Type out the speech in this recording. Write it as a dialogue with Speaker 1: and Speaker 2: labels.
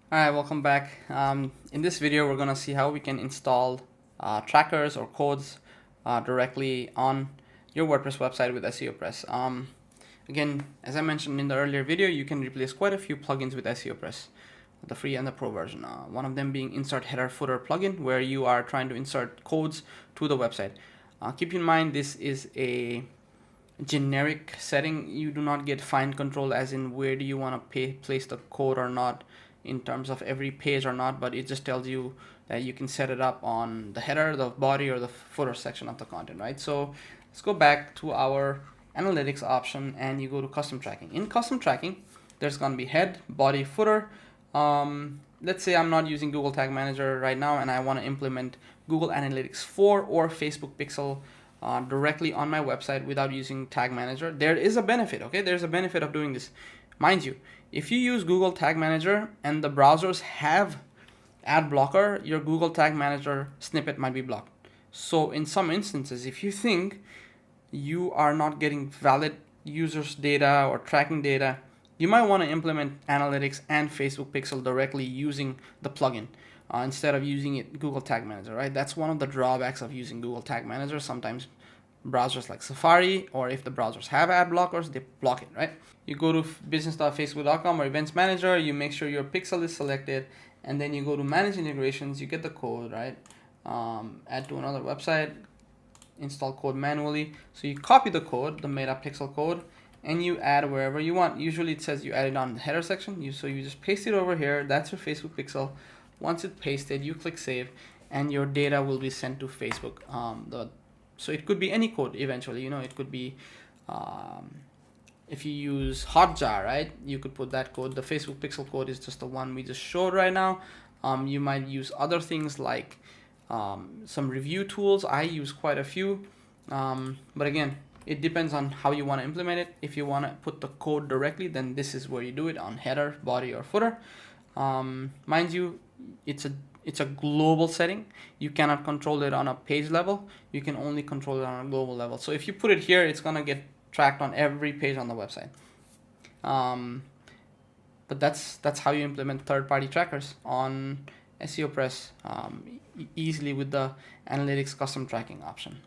Speaker 1: Alright, welcome back. In this video, we're going to see how we can install trackers or codes directly on your WordPress website with SEOpress. Again, as I mentioned in the earlier video, you can replace quite a few plugins with SEOpress, the free and the pro version. One of them being Insert Header Footer plugin, where you are trying to insert codes to the website. Keep in mind, this is a generic setting. You do not get fine control as in where do you want to place the code or not in terms of every page or not, but it just tells you that you can set it up on the header, the body, or the footer section of the content, right? So let's go back to our analytics option and you go to custom tracking. In custom tracking, there's going to be head, body, footer. Let's say I'm not using Google Tag Manager right now and I want to implement Google Analytics 4 or Facebook Pixel directly on my website without using Tag Manager. There is a benefit, okay? There's a benefit of doing this. Mind you, if you use Google Tag Manager and the browsers have ad blocker, your Google Tag Manager snippet might be blocked. So in some instances, if you think you are not getting valid users data or tracking data, you might want to implement analytics and Facebook Pixel directly using the plugin instead of using it Google Tag Manager, right? That's one of the drawbacks of using Google Tag Manager. Sometimes browsers like Safari, or if the browsers have ad blockers, they block it, right? You go to business.facebook.com or events manager, you make sure your pixel is selected, and then you go to manage integrations, you get the code, right? Add to another website, install code manually. So you copy the code, the meta pixel code, and you add wherever you want. Usually it says you add it on the header section. So you just paste it over here. That's your Facebook pixel. Once it's pasted, you click save, and your data will be sent to Facebook. So it could be any code eventually. It could be if you use Hotjar, right? You could put that code. The Facebook pixel code is just the one we just showed right now. You might use other things like some review tools. I use quite a few, but again, it depends on how you want to implement it. If you want to put the code directly, then this is where you do it, on header, body, or footer. Mind you, it's a global setting. You cannot control it on a page level. You can only control it on a global level. So if you put it here, it's gonna get tracked on every page on the website. But that's how you implement third-party trackers on SEOpress easily with the analytics custom tracking option.